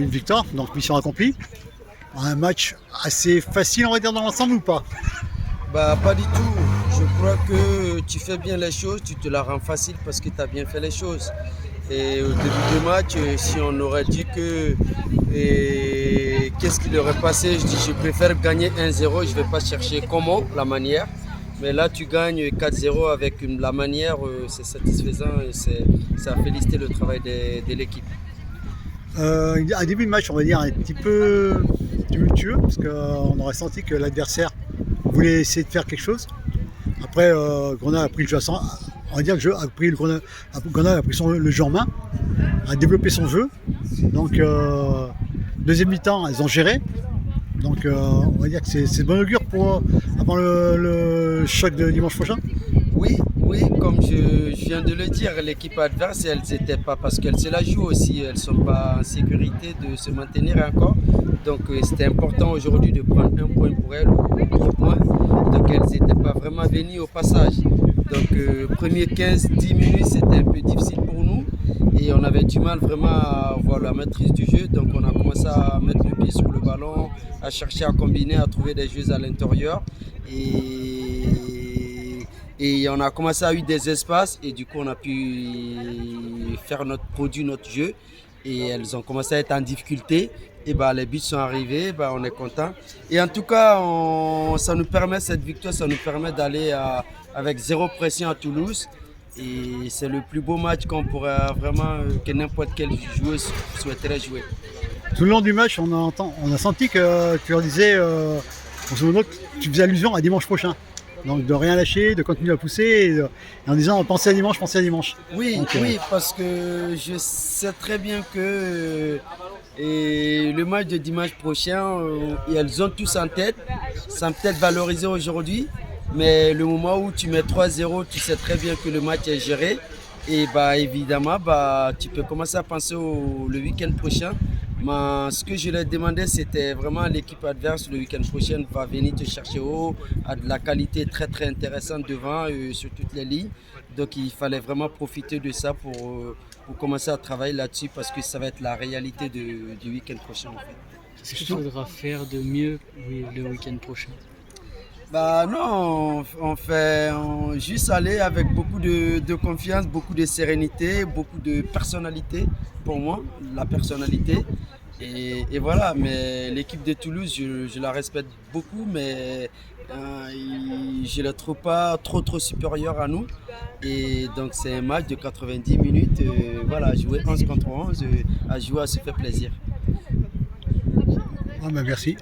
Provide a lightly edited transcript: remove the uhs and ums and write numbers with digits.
une victoire, donc mission accomplie. Un match assez facile, on va dire, dans l'ensemble ou pas? Bah, pas du tout. Je crois que tu fais bien les choses, tu te la rends facile parce que tu as bien fait les choses. Et au début du match, si on aurait dit que qu'est-ce qu'il aurait passé, je dis je préfère gagner 1-0, je ne vais pas chercher comment, la manière. Mais là, tu gagnes 4-0 avec la manière, c'est satisfaisant et ça a félicité le travail de l'équipe. Un début de match, on va dire, un petit peu tumultueux, parce qu'on aurait senti que l'adversaire voulait essayer de faire quelque chose. Après, Grenade a pris le jeu on va dire que Grenade a pris le jeu en main, a développé son jeu. Donc, deuxième mi-temps, elles ont géré. Donc, on va dire que c'est de bon augure pour avant le choc de dimanche prochain. Oui, oui, comme je viens de le dire, l'équipe adverse, elles n'étaient pas, parce qu'elles se la jouent aussi, elles ne sont pas en sécurité de se maintenir encore. Donc c'était important aujourd'hui de prendre un point pour elles, ou 3 points. Donc elles n'étaient pas vraiment venues au passage. Donc premier 15-10 minutes, c'était un peu difficile pour nous et on avait du mal vraiment à avoir la maîtrise du jeu. Donc on a commencé à mettre le pied sur le ballon, à chercher à combiner, à trouver des jeux à l'intérieur. Et on a commencé à avoir des espaces et du coup on a pu faire notre produit, notre jeu. Et elles ont commencé à être en difficulté. Et bah, les buts sont arrivés, bah, on est content. Et en tout cas, ça nous permet, cette victoire, ça nous permet d'aller avec zéro pression à Toulouse. Et c'est le plus beau match qu'on pourrait vraiment, que n'importe quel joueur souhaiterait jouer. Tout le long du match, on a senti que tu leur disais, tu faisais allusion à dimanche prochain. Donc de rien lâcher, de continuer à pousser, et en disant pensez à dimanche, pensez à dimanche. Oui, Donc, oui, parce que je sais très bien que le match de dimanche prochain, elles ont tous en tête, sans peut-être valoriser aujourd'hui, mais le moment où tu mets 3-0, tu sais très bien que le match est géré. Et bah évidemment, bah, tu peux commencer à penser le week-end prochain. Mais ce que je leur demandais, c'était vraiment l'équipe adverse le week-end prochain va venir te chercher haut, a de la qualité très très intéressante devant sur toutes les lignes. Donc il fallait vraiment profiter de ça pour commencer à travailler là-dessus parce que ça va être la réalité du week-end prochain en fait. Qu'est-ce qu'il faudra faire de mieux le week-end prochain? Bah non, juste aller avec beaucoup de confiance, beaucoup de sérénité, beaucoup de personnalité pour moi, la personnalité. Et voilà, mais l'équipe de Toulouse, je la respecte beaucoup, mais je ne la trouve pas trop supérieure à nous. Et donc c'est un match de 90 minutes, voilà, jouer 11 contre 11, à jouer à se faire plaisir. ah ben merci.